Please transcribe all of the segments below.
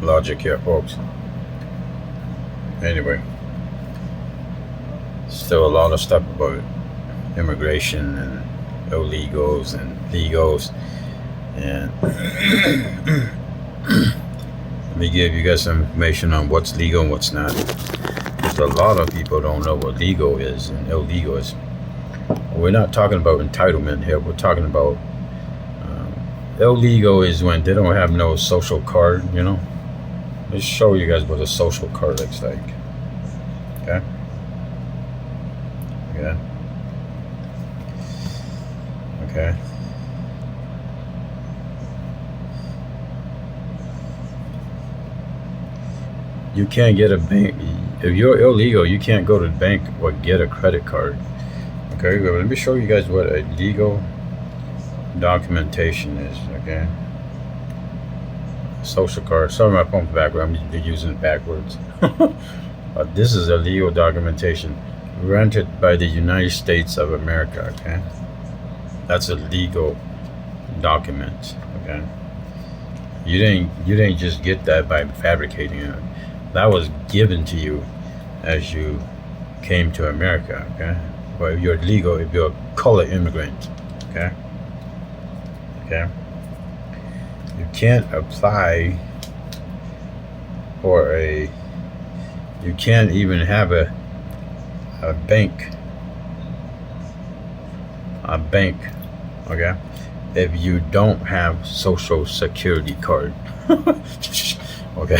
logic here, folks. Anyway, still a lot of stuff about immigration and illegals and legals, and let me give you guys some information on what's legal and what's not, because a lot of people don't know what legal is and illegal is. We're not talking about entitlement here. We're talking about illegal is when they don't have no social card, you know. Let's show you guys what a social card looks like. Okay. Okay. Okay. You can't get a bank. If you're illegal, you can't go to the bank or get a credit card. Okay, let me show you guys what a legal documentation is. Okay. Social card. Sorry, my phone's backward. I'm using it backwards. But this is a legal documentation granted by the United States of America. Okay. That's a legal document. Okay. You didn't just get that by fabricating it. That was given to you as you came to America. Okay. But if you're legal, if you're a colored immigrant. Okay. Okay. You can't apply for you can't even have a bank, okay, if you don't have social security card. Okay.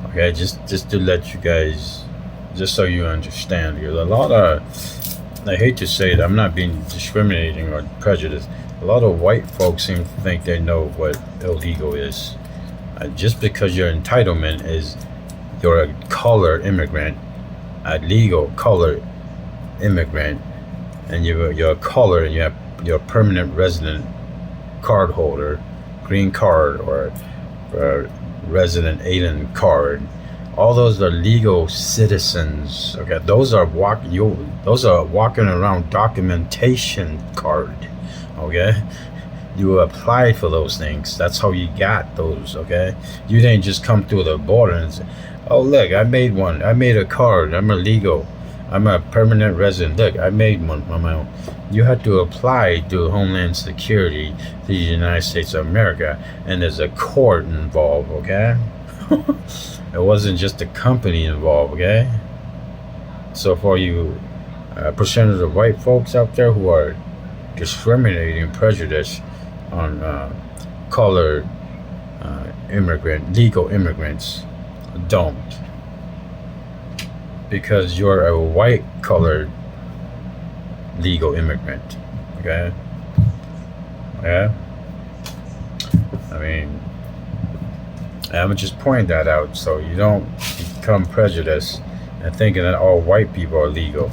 Okay, just to let you guys, just so you understand, because a lot of, I hate to say it, I'm not being discriminating or prejudiced, a lot of white folks seem to think they know what illegal is. Just because your entitlement is you're a colored immigrant, a legal colored immigrant, and you're a colored and you're a permanent resident card holder, green card or resident alien card. All those are legal citizens. Okay, those are walking around documentation card. Okay, you applied for those things. That's how you got those. Okay, you didn't just come through the border and say, oh look, I made one. I made a card. I'm illegal. I'm a permanent resident. Look, I made one on my own. You had to apply to Homeland Security to the United States of America, and there's a court involved. Okay, it wasn't just a company involved. Okay, so for you percentage of white folks out there who are discriminating prejudice on colored legal immigrants, don't, because you're a white colored legal immigrant. Okay. Yeah, I mean, I'm just pointing that out so you don't become prejudiced and thinking that all white people are legal.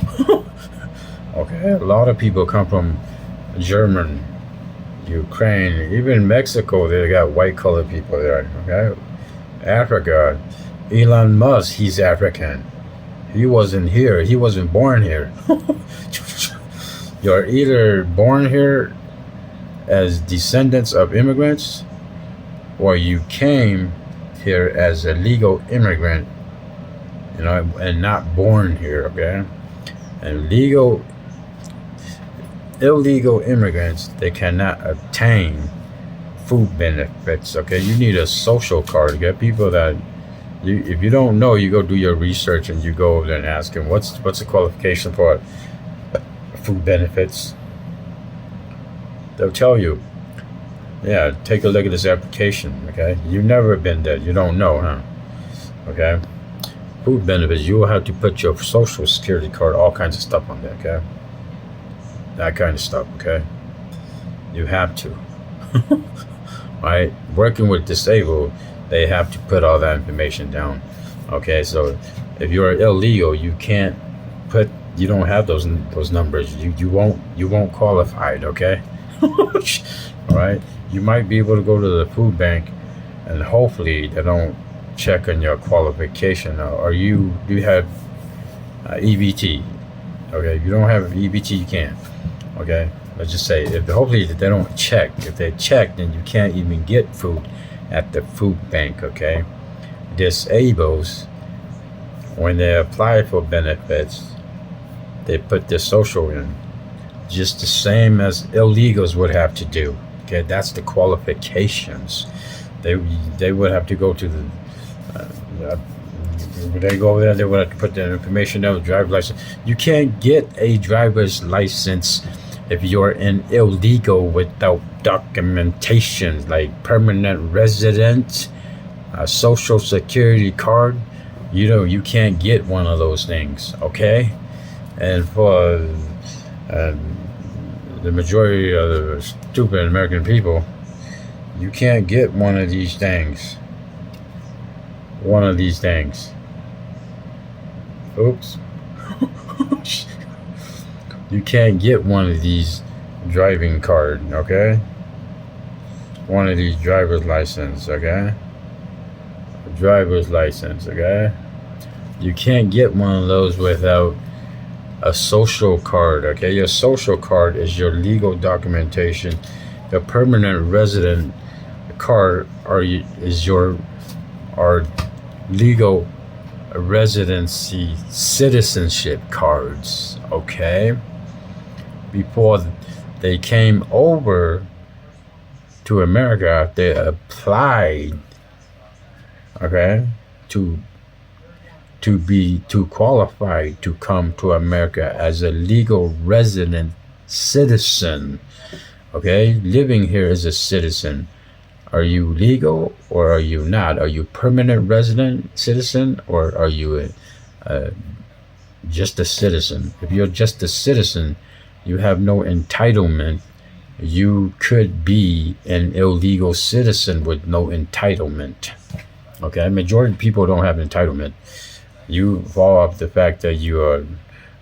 Okay, a lot of people come from German, Ukraine, even Mexico. They got white colored people there. Okay, Africa, Elon Musk, he's African. He wasn't here. He wasn't born here. You're either born here as descendants of immigrants, or you came here as a legal immigrant, you know, and not born here. Okay, and illegal immigrants, they cannot obtain food benefits. Okay, you need a social card. Okay, people that if you don't know, you go do your research and you go over there and ask them what's the qualification for food benefits. They'll tell you, yeah, take a look at this application. Okay, you've never been there, you don't know, huh? Okay, food benefits, you will have to put your social security card, all kinds of stuff on there. Okay, that kind of stuff. Okay, you have to. Right, working with disabled, they have to put all that information down. Okay, so if you're illegal, you can't put, you don't have those numbers. You won't qualify. Okay. All right, you might be able to go to the food bank, and hopefully they don't check on your qualification. Or do you have EBT? Okay, if you don't have EBT, you can't. Okay, let's just say hopefully they don't check. If they check, then you can't even get food at the food bank. Okay, disables, when they apply for benefits, they put the social in, just the same as illegals would have to do. Okay, that's the qualifications. They would have to go to the when they go over there, they would have to put their information down, driver's license. You can't get a driver's license if you're an illegal without documentation, like permanent resident, a social security card. You can't get one of those things, okay? And for the majority of the stupid American people, you can't get one of these things. One of these things. Oops. You can't get one of these driving card, okay? One of these driver's license, okay? Driver's license, okay? You can't get one of those without a social card, okay? Your social card is your legal documentation. The permanent resident card is your legal residency citizenship cards, okay? Before they came over to America, they applied, okay, to qualify to come to America as a legal resident citizen, okay? Living here as a citizen. Are you legal or are you not? Are you permanent resident citizen or are you just a citizen? If you're just a citizen, you have no entitlement. You could be an illegal citizen with no entitlement. Okay, majority of people don't have entitlement. You fall off the fact that you are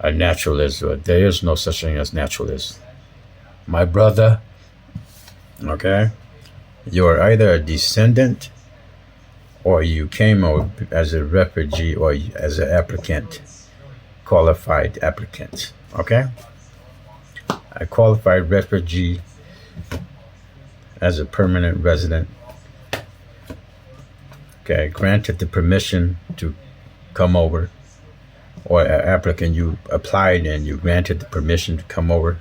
a naturalist. There is no such thing as naturalist. My brother, okay? You're either a descendant or you came over as a refugee or as an applicant, qualified applicant, okay? A qualified refugee as a permanent resident, okay, granted the permission to come over, or an applicant, you applied and you granted the permission to come over,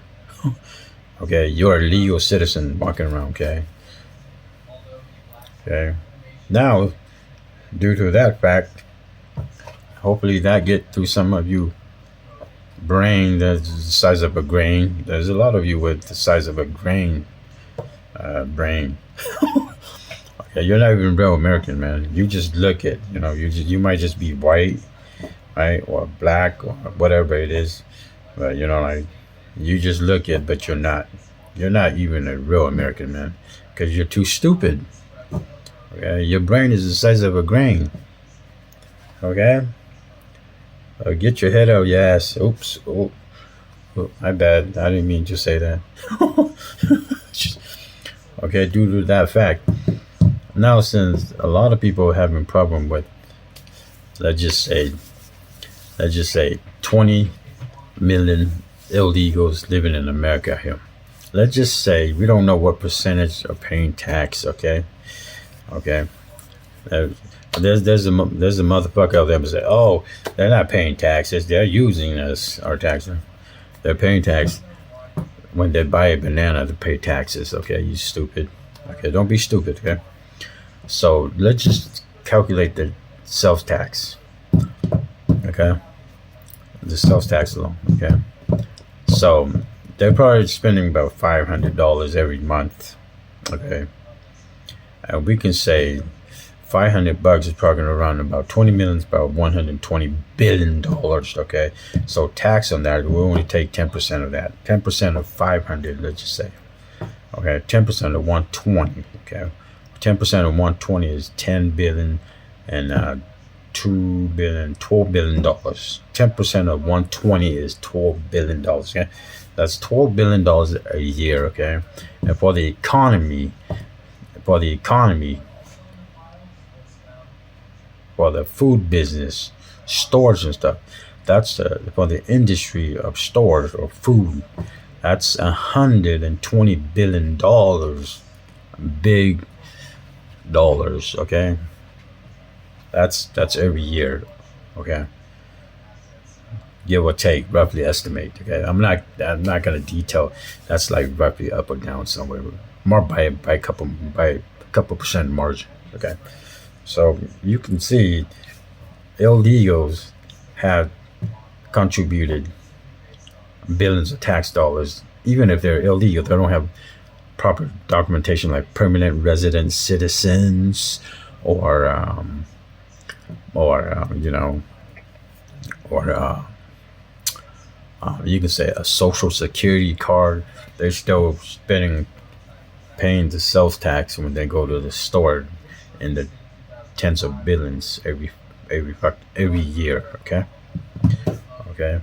okay? You're a legal citizen walking around, okay? Okay. Now, due to that fact, hopefully that get to some of you brain that's the size of a grain. There's a lot of you with the size of a grain brain. Okay, you're not even real American, man. You just look at, you might just be white, right, or black or whatever it is, but like you just look at, but you're not. You're not even a real American, man, because you're too stupid. Okay, your brain is the size of a grain. Okay, get your head out your ass. Oops, oh, my bad. I didn't mean to say that. Okay, due to that fact, now since a lot of people are having problem with, let's just say 20 million illegals living in America here. Let's just say we don't know what percentage are paying tax. Okay. There's a motherfucker out there who say, oh, they're not paying taxes, they're using our taxes. They're paying tax when they buy a banana to pay taxes. Okay, you stupid. Okay, don't be stupid. Okay, so let's just calculate the sales tax. Okay, the sales tax alone. Okay, so they're probably spending about $500 every month. Okay. And we can say $500 is probably around about 20 million, about $120 billion. Okay, so tax on that, we'll only take 10% of that. 10% of 500, let's just say. Okay, 10% of 120. Okay, 10% of 120 is 10 billion and 2 billion, $12 billion. 10% of 120 is $12 billion. Okay, that's $12 billion a year. Okay, and for the economy, for the food business, stores and stuff, that's for the industry of stores or food, that's $120 billion, big dollars. Okay, That's every year. Okay, give or take, roughly estimate. Okay, I'm not gonna detail. That's like roughly up or down somewhere, more by a couple percent margin. Okay, so you can see illegals have contributed billions of tax dollars. Even if they're illegal, they don't have proper documentation like permanent resident citizens or or or you can say a social security card. They're still paying the sales tax when they go to the store in the tens of billions every year. Okay, okay.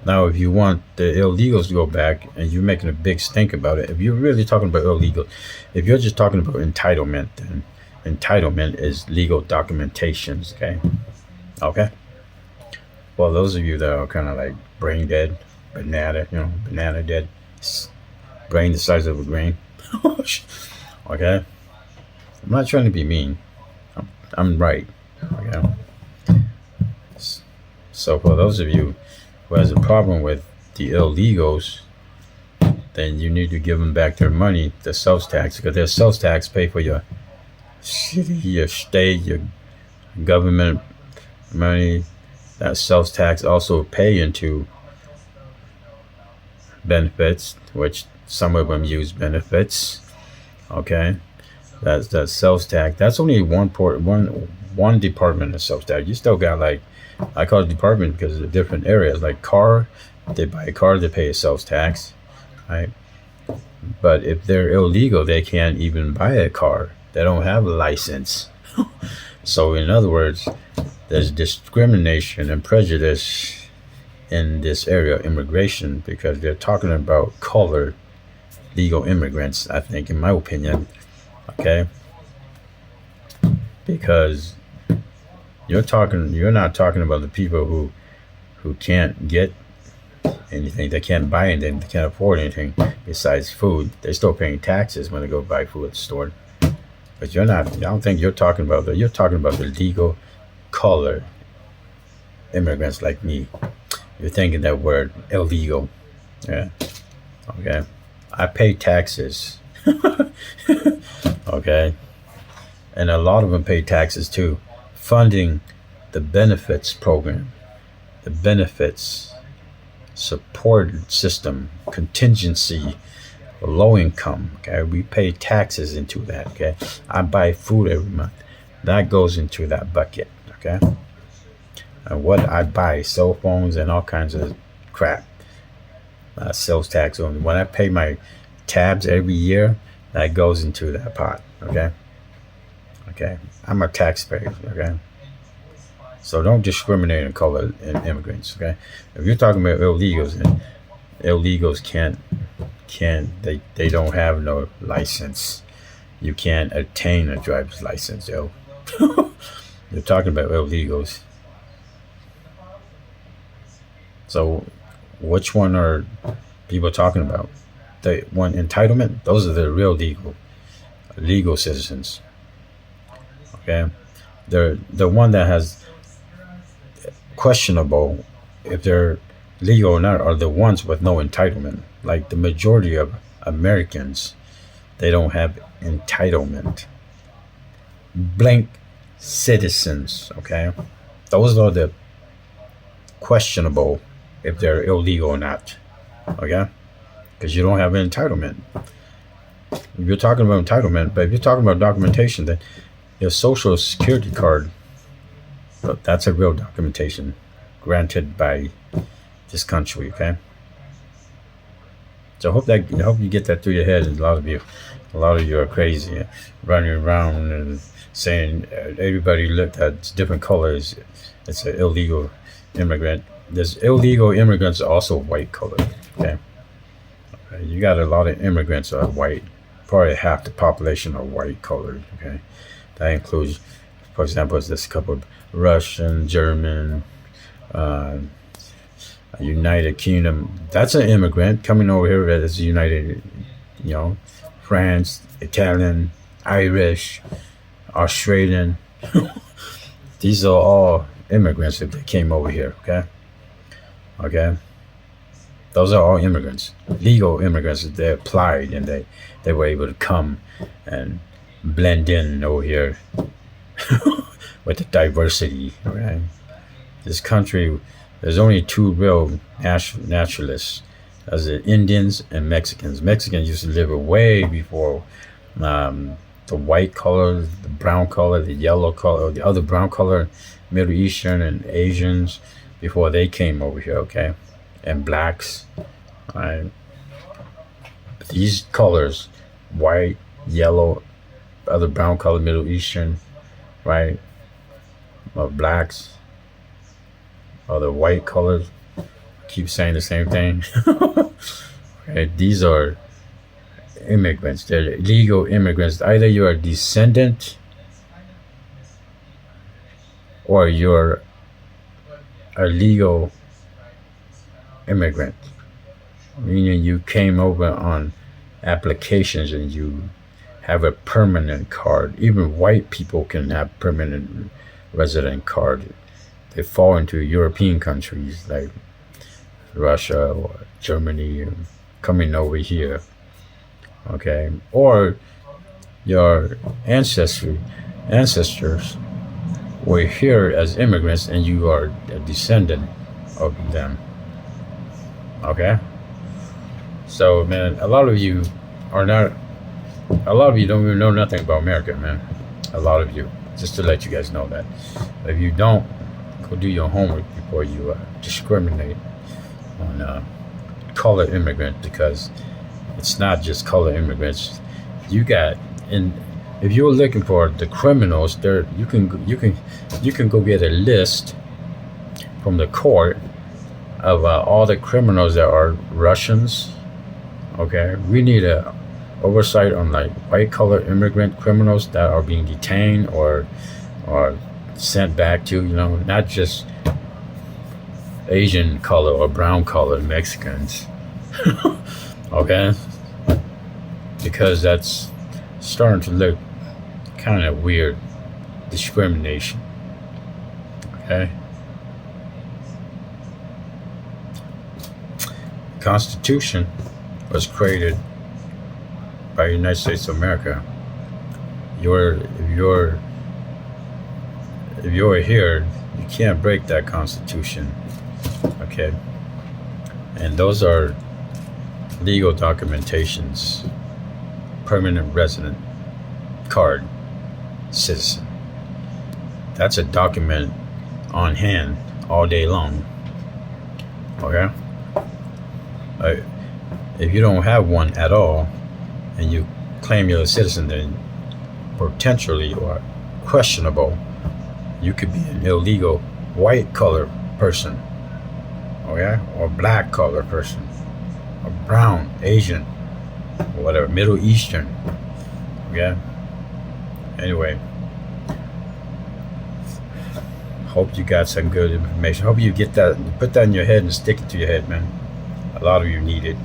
Now, if you want the illegals to go back, and you're making a big stink about it, if you're really talking about illegal, if you're just talking about entitlement, then entitlement is legal documentations. Okay, okay. Well, those of you that are kind of like brain dead, banana dead, brain the size of a grain. Okay, I'm not trying to be mean. I'm right. Okay. So for those of you who has a problem with the illegals, then you need to give them back their money, the sales tax, because their sales tax pay for your city, your state, your government money. That sales tax also pay into benefits, which some of them use benefits. Okay, that's that sales tax. That's only one department of sales tax. You still got like, I call it department because of different areas. Like car, they buy a car, they pay a sales tax, right? But if they're illegal, they can't even buy a car. They don't have a license. So in other words, there's discrimination and prejudice in this area of immigration because they're talking about colored legal immigrants, I think, in my opinion. Okay, because you're not talking about the people who can't get anything, they can't buy anything, they can't afford anything besides food. They're still paying taxes when they go buy food at the store. But I don't think you're talking about that. You're talking about the legal colored immigrants like me. You're thinking that word illegal. Yeah. Okay. I pay taxes. Okay. And a lot of them pay taxes too, funding the benefits program, the benefits support system, contingency, low income. Okay, we pay taxes into that. Okay, I buy food every month, that goes into that bucket. Okay, and what I buy, cell phones and all kinds of crap, sales tax on. When I pay my tabs every year, that goes into that pot. Okay. Okay, I'm a taxpayer. Okay, so don't discriminate and call it immigrants. Okay, if you're talking about illegals, and illegals they don't have no license. You can't obtain a driver's license, yo. You're talking about illegals. So, which one are people talking about? The one entitlement? Those are the real legal citizens. Okay, the one that has questionable if they're legal or not are the ones with no entitlement. Like the majority of Americans, they don't have entitlement. Blank citizens. Okay, those are the questionable if they're illegal or not. Okay, because you don't have an entitlement. If you're talking about entitlement, but if you're talking about documentation, then your social security card, that's a real documentation granted by this country. Okay, so I hope you get that through your head. And a lot of you are crazy, running around and saying everybody looked at different colors. It's an illegal immigrant. There's illegal immigrants are also white colored. Okay, you got a lot of immigrants that are white. Probably half the population are white colored. Okay. That includes, for example, this couple of Russian, German, United Kingdom. That's an immigrant coming over here as United, France, Italian, Irish, Australian. These are all immigrants if they came over here. Okay. Those are all immigrants, legal immigrants. They applied and they were able to come and blend in over here with the diversity. Okay. This country, there's only two real naturalists. As the Indians and Mexicans. Mexicans used to live way before the white color, the brown color, the yellow color, the other brown color, Middle Eastern and Asians before they came over here, okay? And blacks, right? These colors, white, yellow, other brown color, Middle Eastern, right? Blacks, other white colors, keep saying the same thing. Okay, these are immigrants. They're legal immigrants. Either you're a descendant or you're a legal immigrant, meaning you came over on applications and you have a permanent card. Even white people can have permanent resident card. They fall into European countries like Russia or Germany, coming over here, okay? Or your ancestors were here as immigrants and you are a descendant of them, okay? So, man, a lot of you don't even know nothing about America, man. A lot of you, just to let you guys know that. If you don't, go do your homework before you discriminate on color immigrant, because it's not just color immigrants. You got, and if you're looking for the criminals, there you can go get a list from the court of all the criminals that are Russians. Okay, we need a oversight on like white collar immigrant criminals that are being detained or sent back to, not just Asian color or brown color Mexicans. Okay, because that's starting to look kind of weird. Discrimination. Okay. Constitution was created by the United States of America. If you're here, you can't break that Constitution. Okay. And those are legal documentations. Permanent resident card, citizen. That's a document on hand all day long. Okay? If you don't have one at all and you claim you're a citizen, then potentially or questionable, you could be an illegal white color person, okay, or black color person, or brown, Asian, or whatever, Middle Eastern, okay. Anyway, hope you got some good information. Hope you get that, put that in your head and stick it to your head, man. A lot of you need it.